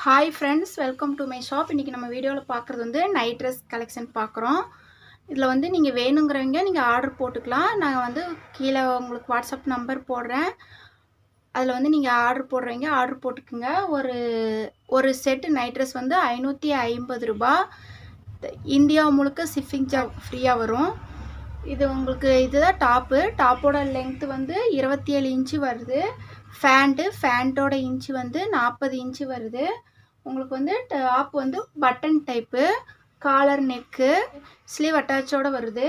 Hi friends, welcome to my shop. இன்றைக்கி நம்ம வீடியோவில் பார்க்குறது வந்து நைட் ட்ரெஸ் கலெக்ஷன் பார்க்குறோம். இதில் வந்து நீங்கள் வேணுங்கிறவங்க நீங்கள் ஆர்டர் போட்டுக்கலாம். நான் வந்து கீழே உங்களுக்கு வாட்ஸ்அப் நம்பர் போடுறேன். அதில் வந்து நீங்கள் ஆர்டர் போடுறவங்க ஆர்டர் போட்டுக்குங்க. ஒரு செட்டு நைட் ட்ரெஸ் வந்து 550 ரூபா. இந்தியா முழுக்க ஷிப்பிங் சார்ஜ் ஃப்ரீயாக வரும். இது உங்களுக்கு இதுதான் டாப்போட லென்த்து வந்து 27 இன்ச்சு வருது. ஃபேண்ட்டோட இன்ச்சு வந்து 40 இன்ச்சு வருது. உங்களுக்கு வந்து டாப் வந்து button type, collar neck, sleeve அட்டாச்சோடு வருது.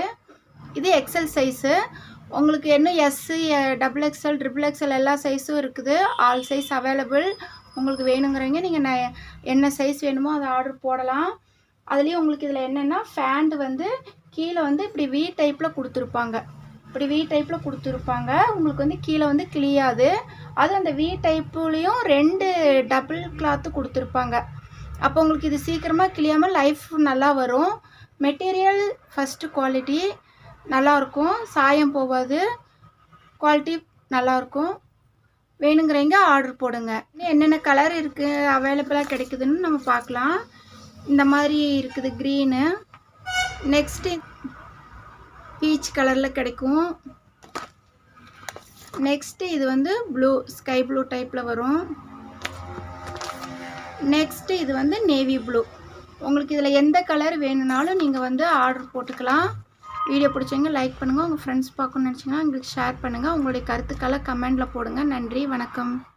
இது எக்ஸல் சைஸு. உங்களுக்கு என்ன S, double XL, triple XL எல்லா சைஸும் இருக்குது. All size available. உங்களுக்கு வேணுங்கிறவங்க நீங்கள் என்ன சைஸ் வேணுமோ அதை ஆர்டர் போடலாம். அதுலேயும் உங்களுக்கு இதில் என்னென்னா ஃபேண்ட் வந்து கீழே வந்து இப்படி வி டைப்பில் கொடுத்துருப்பாங்க. உங்களுக்கு வந்து கீழே வந்து கிளியாது. அது அந்த வி டைப்புலேயும் 2 டபுள் கிளாத்து கொடுத்துருப்பாங்க. அப்போ உங்களுக்கு இது சீக்கிரமாக கிளியாமல் லைஃப் நல்லா வரும். மெட்டீரியல் ஃபஸ்ட்டு குவாலிட்டி நல்லாயிருக்கும், சாயம் போகாது, குவாலிட்டி நல்லாயிருக்கும். வேணுங்கிறவங்க ஆர்டர் போடுங்க. என்னென்ன கலர் இருக்குது அவைலபிளாக கிடைக்குதுன்னு நம்ம பார்க்கலாம். இந்த மாதிரி இருக்குது க்ரீனு, நெக்ஸ்ட்டு பீச் கலரில் கிடைக்கும். நெக்ஸ்ட்டு இது வந்து ப்ளூ, ஸ்கை ப்ளூ டைப்பில் வரும். நெக்ஸ்ட்டு இது வந்து நேவி ப்ளூ. உங்களுக்கு இதில் எந்த கலர் வேணும்னாலும் நீங்கள் வந்து ஆர்டர் போட்டுக்கலாம். வீடியோ பிடிச்சவங்க லைக் பண்ணுங்கள். உங்கள் ஃப்ரெண்ட்ஸ் பார்க்கணுன்னு நினச்சிங்கன்னா எங்களுக்கு ஷேர் பண்ணுங்கள். உங்களுடைய கருத்துக்களை கமெண்டில் போடுங்க. நன்றி, வணக்கம்.